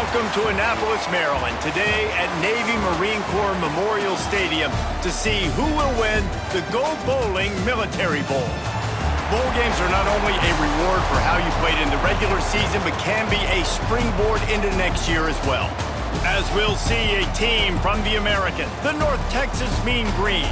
Welcome to Annapolis, Maryland, today at Navy Marine Corps Memorial Stadium to see who will win the Go Bowling Military Bowl. Bowl games are not only a reward for how you played in the regular season, but can be a springboard into next year as well. As we'll see a team from the American, the North Texas Mean Green,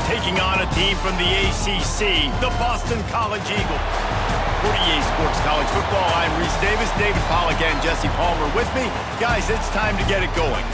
taking on a team from the ACC, the Boston College Eagles. 48 Sports College Football, I'm Reese Davis, David Pollack, and Jesse Palmer with me. Guys, it's time to get it going.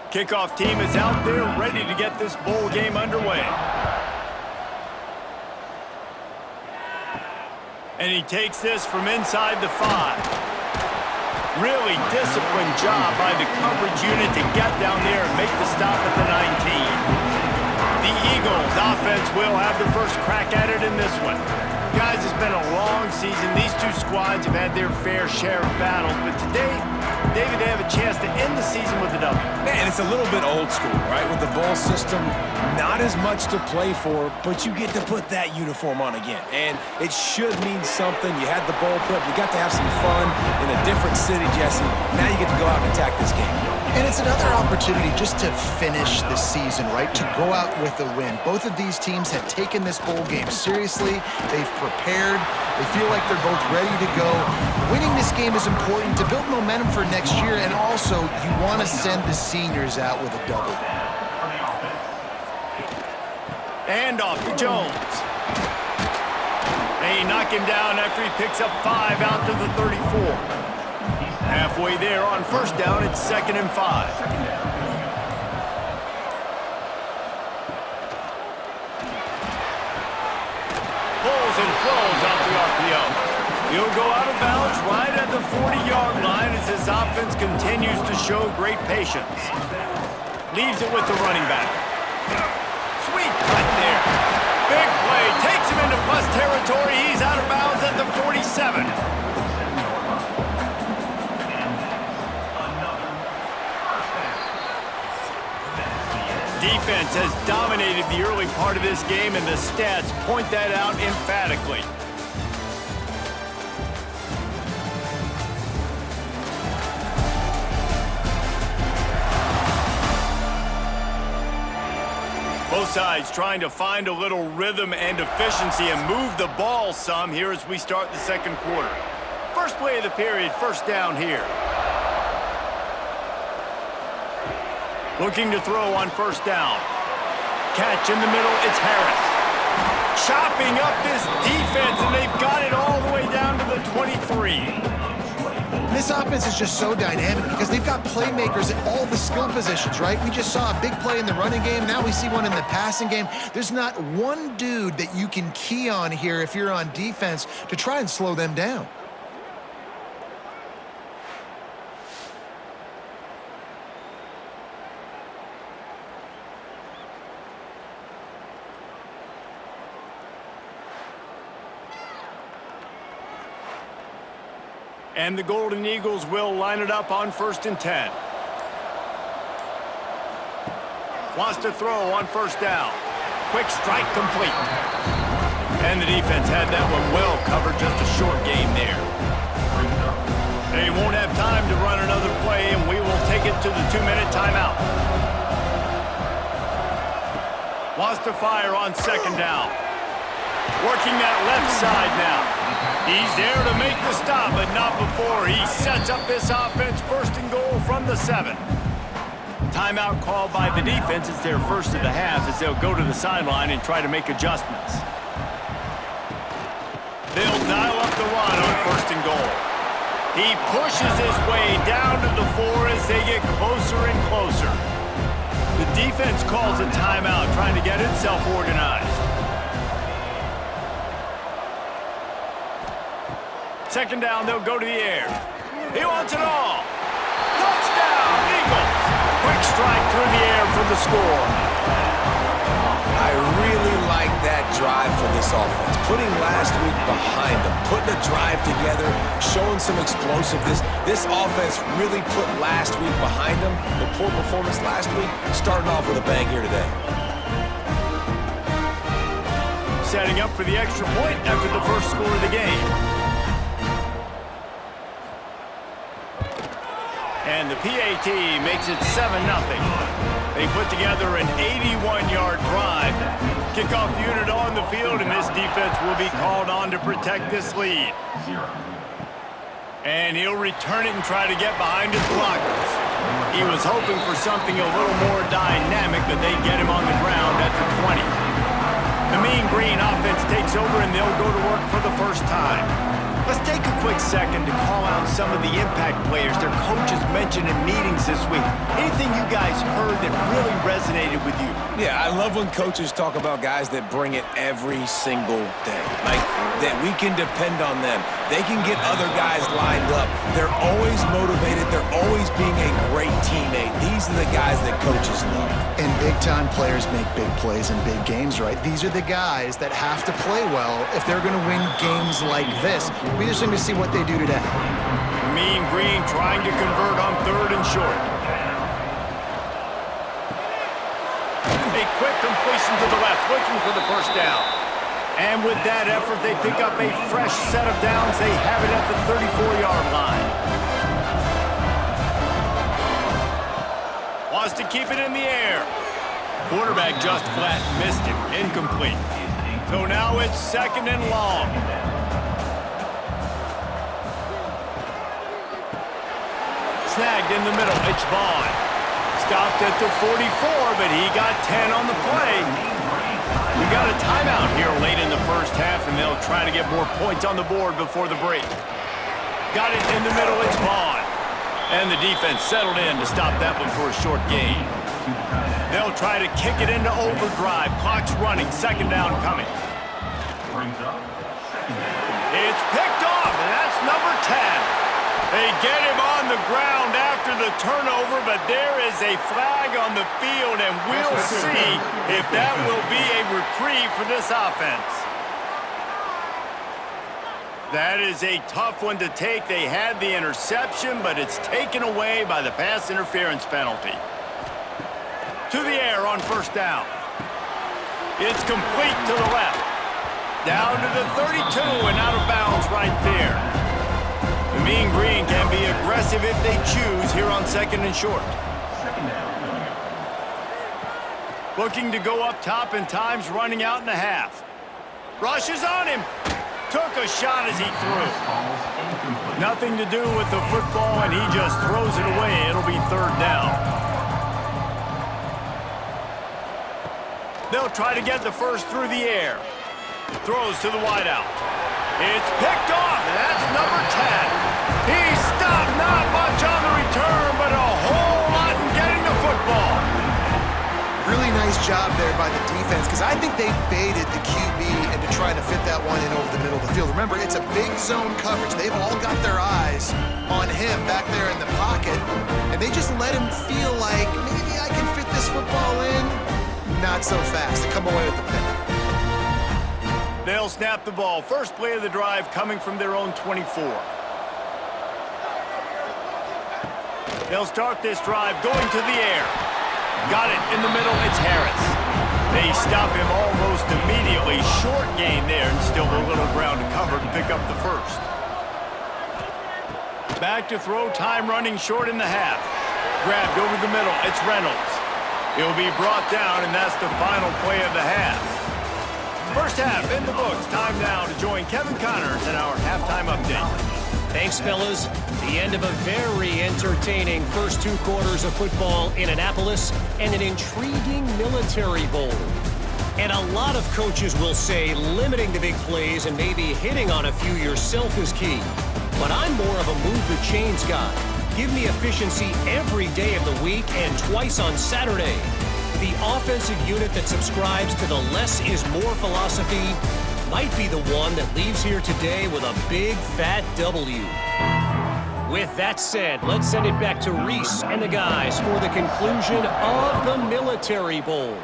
Kickoff team is out there ready to get this bowl game underway. And he takes this from inside the 5. Really disciplined job by the coverage unit to get down there and make the stop at the 19. The Eagles offense will have the first crack at it in this one. Guys, it's been a long season. These two squads have had their fair share of battles, but today, David, they have a chance to end the season with a W. Man, it's a little bit old school, right? With the bowl system, not as much to play for, but you get to put that uniform on again. And it should mean something. You had the bowl prep. You got to have some fun in a different city, Jesse. Now you get to go out and attack this game. And it's another opportunity just to finish the season, right? To go out with a win. Both of these teams have taken this bowl game seriously. They've prepared. They feel like they're both ready to go. Winning this game is important to build momentum for next year, and also you want to send the seniors out with a W. And off to Jones. They knock him down after he picks up 5 out to the 34. Halfway there on first down, it's 2nd and 5. Pulls and throws off the RPO. He'll go out of bounds right at the 40-yard line as his offense continues to show great patience. Leaves it with the running back. Sweet cut there. Big play. Takes him into plus territory. He's out of bounds at the 47. Defense has dominated the early part of this game, and the stats point that out emphatically. Both sides trying to find a little rhythm and efficiency and move the ball some here as we start the second quarter. First play of the period, first down here. Looking to throw on first down. Catch in the middle, it's Harris. Chopping up this defense, and they've got it all the way down to the 23. This offense is just so dynamic because they've got playmakers at all the skill positions, right? We just saw a big play in the running game. Now we see one in the passing game. There's not one dude that you can key on here if you're on defense to try and slow them down. And the Golden Eagles will line it up on 1st and 10. Wants to throw on first down. Quick strike complete. And the defense had that one well covered, just a short game there. They won't have time to run another play, and we will take it to the 2-minute timeout. Wants to fire on 2nd down. Working that left side now. He's there to make the stop, but not before. He sets up this offense 1st and goal from the 7. Timeout called by the defense. It's their first of the half as they'll go to the sideline and try to make adjustments. They'll dial up the run on 1st and goal. He pushes his way down to the 4 as they get closer and closer. The defense calls a timeout, trying to get itself organized. 2nd down, they'll go to the air. He wants it all. Touchdown, Eagles. Quick strike through the air for the score. I really like that drive for this offense. Putting last week behind them, putting a drive together, showing some explosiveness. This offense really put last week behind them. The poor performance last week, starting off with a bang here today. Setting up for the extra point after the first score of the game. And the PAT makes it 7-0. They put together an 81-yard drive. Kickoff unit on the field, and this defense will be called on to protect this lead. And he'll return it and try to get behind his blockers. He was hoping for something a little more dynamic, but they get him on the ground at the 20. The Mean Green offense takes over, and they'll go to work for the first time. Let's take a quick second to call out some of the impact players their coaches mentioned in meetings this week. Anything you guys heard that really resonated with you? Yeah, I love when coaches talk about guys that bring it every single day. Like, that we can depend on them. They can get other guys lined up. They're always motivated. They're always being a great teammate. These are the guys that coaches love. And big-time players make big plays in big games, right? These are the guys that have to play well if they're going to win games like this. We're just going to see what they do today. Mean Green trying to convert on 3rd and short. A quick completion to the left, looking for the first down. And with that effort, they pick up a fresh set of downs. They have it at the 34-yard line. Wants to keep it in the air. Quarterback just flat missed it. Incomplete. So now it's 2nd and long. Snagged in the middle. It's Vaughn. Stopped at the 44, but he got 10 on the play. We got a timeout here late in the first half, and they'll try to get more points on the board before the break. Got it in the middle. It's Vaughn. And the defense settled in to stop that one for a short gain. They'll try to kick it into overdrive. Clock's running. 2nd down coming. It's picked off, and that's number 10. They get him on the ground after the turnover, but there is a flag on the field, and we'll see if that will be a reprieve for this offense. That is a tough one to take. They had the interception, but it's taken away by the pass interference penalty. To the air on 1st down. It's complete to the left. Down to the 32 and out of bounds right there. The Mean Green can be aggressive if they choose here on 2nd and short. Looking to go up top, and time's running out in the half. Rushes on him. Took a shot as he threw. Nothing to do with the football, and he just throws it away. It'll be 3rd down. They'll try to get the first through the air. Throws to the wideout. It's picked off, and that's number 10. He stopped, not much on the return, but a whole lot in getting the football. Really nice job there by the defense, because I think they baited the QB into trying to fit that one in over the middle of the field. Remember, it's a big zone coverage. They've all got their eyes on him back there in the pocket, and they just let him feel like, maybe I can fit this football in. Not so fast. They come away with the pick. They'll snap the ball. First play of the drive coming from their own 24. They'll start this drive going to the air. Got it in the middle. It's Harris. They stop him almost immediately. Short gain there, and still a little ground to cover to pick up the first. Back to throw. Time running short in the half. Grabbed over the middle. It's Reynolds. He'll be brought down, and that's the final play of the half. First half in the books. Time now to join Kevin Connors in our halftime update. Thanks, fellas. The end of a very entertaining first 2 quarters of football in Annapolis and an intriguing Military Bowl. And a lot of coaches will say limiting the big plays and maybe hitting on a few yourself is key. But I'm more of a move the chains guy. Give me efficiency every day of the week and twice on Saturday. The offensive unit that subscribes to the less is more philosophy might be the one that leaves here today with a big fat W. With that said, let's send it back to Reese and the guys for the conclusion of the Military Bowl.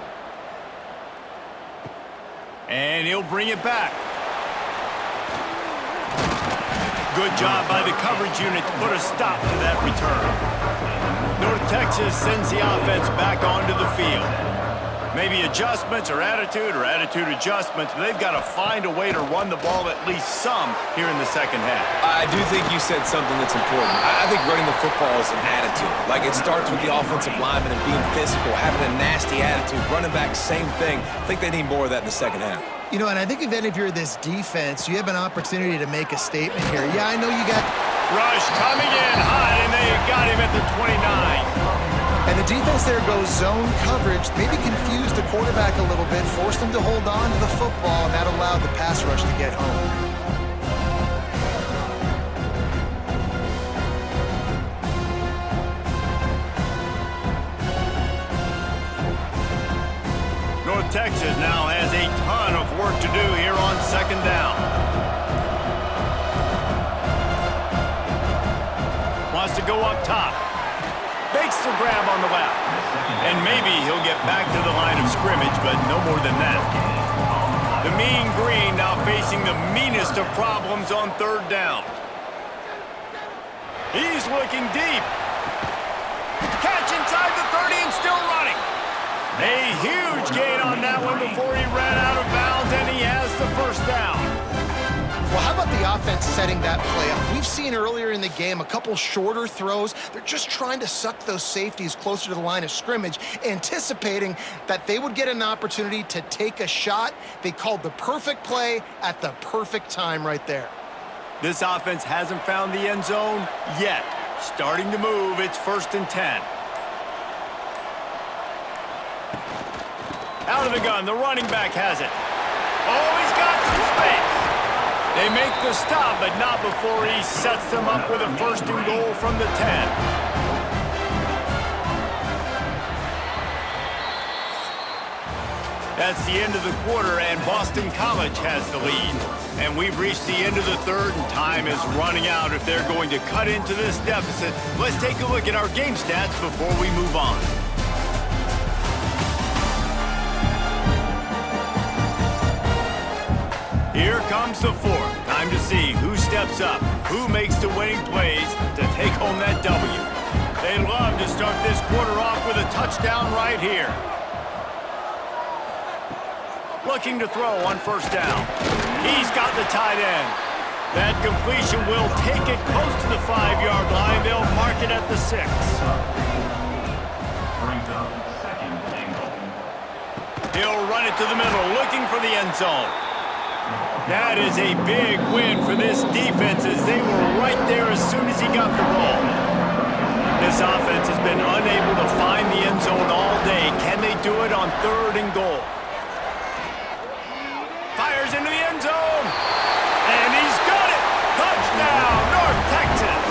And he'll bring it back. Good job by the coverage unit to put a stop to that return. North Texas sends the offense back onto the field. Maybe adjustments or attitude adjustments, but they've got to find a way to run the ball at least some here in the second half. I do think you said something that's important. I think running the football is an attitude. Like, it starts with the offensive lineman and being physical, having a nasty attitude. Running back, same thing. I think they need more of that in the second half. You know, and I think if you're this defense, you have an opportunity to make a statement here. Yeah, I know you got... Rush coming in high, and they got him at the 29. And the defense there goes zone coverage, maybe confused the quarterback a little bit, forced him to hold on to the football, and that allowed the pass rush to get home. North Texas now has a ton of work to do here on second down. Wants to go up top. Makes the grab on the left. And maybe he'll get back to the line of scrimmage, but no more than that. The Mean Green now facing the meanest of problems on third down. He's looking deep. Catch inside the 30 and still running. A huge gain on that one before he ran out of bounds, and he has the first down. Well, how about the offense setting that play up? We've seen earlier in the game a couple shorter throws. They're just trying to suck those safeties closer to the line of scrimmage, anticipating that they would get an opportunity to take a shot. They called the perfect play at the perfect time right there. This offense hasn't found the end zone yet. Starting to move, it's 1st and 10. Out of the gun, the running back has it. Oh, he's got some space. They make the stop, but not before he sets them up with a 1st and goal from the 10. That's the end of the quarter, and Boston College has the lead. And we've reached the end of the third, and time is running out if they're going to cut into this deficit. Let's take a look at our game stats before we move on. Here comes the fourth. Time to see who steps up, who makes the winning plays to take home that W. They love to start this quarter off with a touchdown right here. Looking to throw on 1st down. He's got the tight end. That completion will take it close to the 5-yard line. They'll mark it at the 6. He'll run it to the middle, looking for the end zone. That is a big win for this defense, as they were right there as soon as he got the ball. This offense has been unable to find the end zone all day. Can they do it on 3rd and goal? Fires into the end zone, and he's got it! Touchdown, North Texas!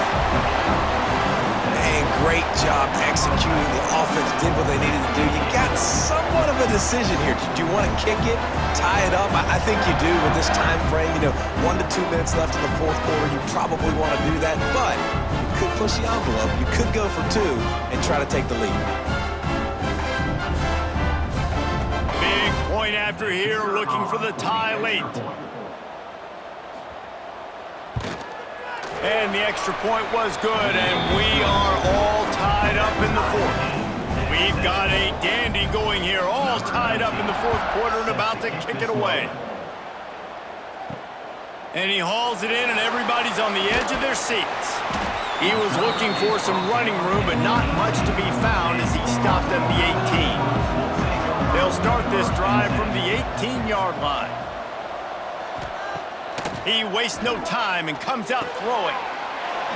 And great job executing. The offense did what they needed to do. You got somewhat of a decision here. Do you want to kick it, tie it up? I think you do with this time frame. 1 to 2 minutes left in the 4th quarter. You probably want to do that, but you could push the envelope. You could go for 2 and try to take the lead. Big point after here, looking for the tie late. And the extra point was good, and we are all tied up in the 4th. We've got a dandy going here, all tied up in the 4th quarter and about to kick it away. And he hauls it in, and everybody's on the edge of their seats. He was looking for some running room, but not much to be found as he stopped at the 18. They'll start this drive from the 18-yard line. He wastes no time and comes out throwing.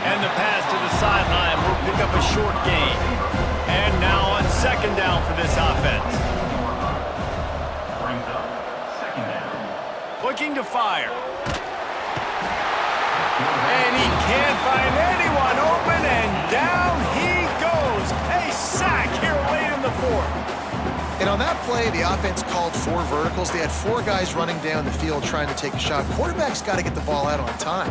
And the pass to the sideline will pick up a short gain. And now on 2nd down for this offense. Looking to fire. And he can't find anyone open, and down he goes. A sack here late in the 4th. And on that play, the offense called 4 verticals. They had 4 guys running down the field trying to take a shot. Quarterback's got to get the ball out on time.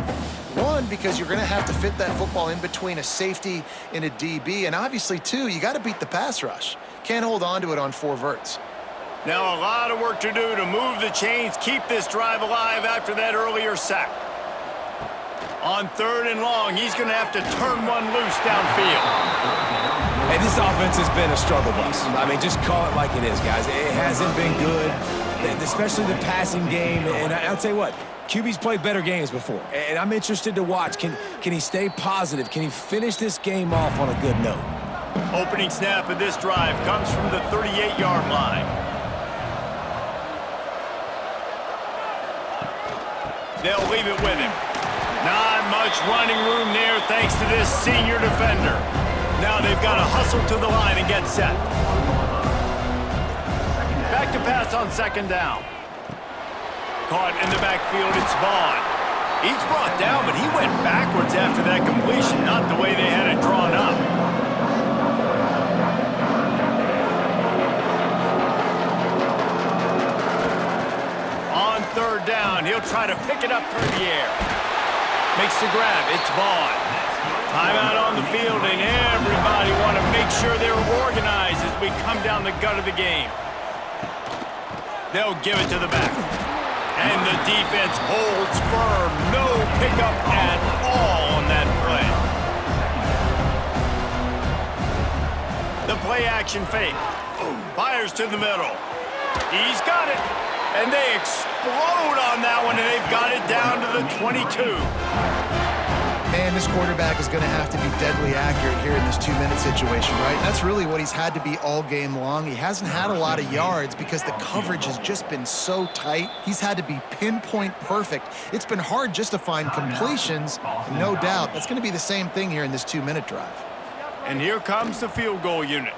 1, because you're going to have to fit that football in between a safety and a DB. And obviously, 2, you got to beat the pass rush. Can't hold on to it on 4 verts. Now a lot of work to do to move the chains, keep this drive alive after that earlier sack. On 3rd and long, he's going to have to turn one loose downfield. Hey, this offense has been a struggle bus. I mean, just call it like it is, guys. It hasn't been good, especially the passing game. And I'll tell you what, QB's played better games before. And I'm interested to watch. Can he stay positive? Can he finish this game off on a good note? Opening snap of this drive comes from the 38-yard line. They'll leave it with him. Not much running room there thanks to this senior defender. Now they've got to hustle to the line and get set. Back to pass on 2nd down. Caught in the backfield, it's Vaughn. He's brought down, but he went backwards after that completion, not the way they had it drawn up. On 3rd down, he'll try to pick it up through the air. Makes the grab, it's Vaughn. Timeout on the field, and everybody want to make sure they're organized as we come down the gut of the game. They'll give it to the back. And the defense holds firm. No pickup at all on that play. The play-action fake. Fires to the middle. He's got it. And they explode on that one, and they've got it down to the 22. Man, this quarterback is going to have to be deadly accurate here in this 2-minute situation, right? That's really what he's had to be all game long. He hasn't had a lot of yards because the coverage has just been so tight. He's had to be pinpoint perfect. It's been hard just to find completions, no doubt. That's going to be the same thing here in this 2-minute drive. And here comes the field goal unit.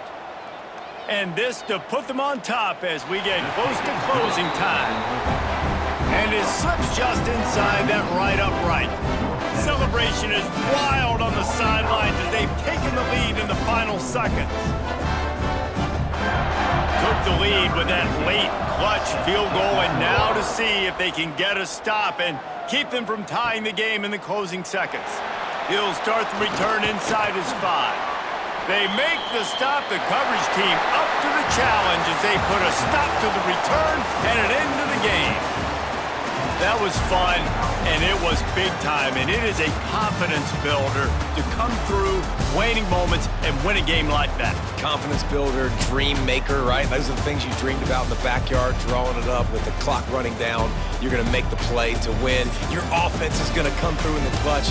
And this to put them on top as we get close to closing time. And it slips just inside that right upright. Celebration is wild on the sidelines as they've taken the lead in the final seconds. Took the lead with that late clutch field goal, and now to see if they can get a stop and keep them from tying the game in the closing seconds. He'll start the return inside his 5. They make the stop, the coverage team up to the challenge as they put a stop to the return and an end to the game. That was fun, and it was big time, and it is a confidence builder to come through waning moments and win a game like that. Confidence builder, dream maker, right? Those are the things you dreamed about in the backyard, drawing it up with the clock running down. You're going to make the play to win. Your offense is going to come through in the clutch.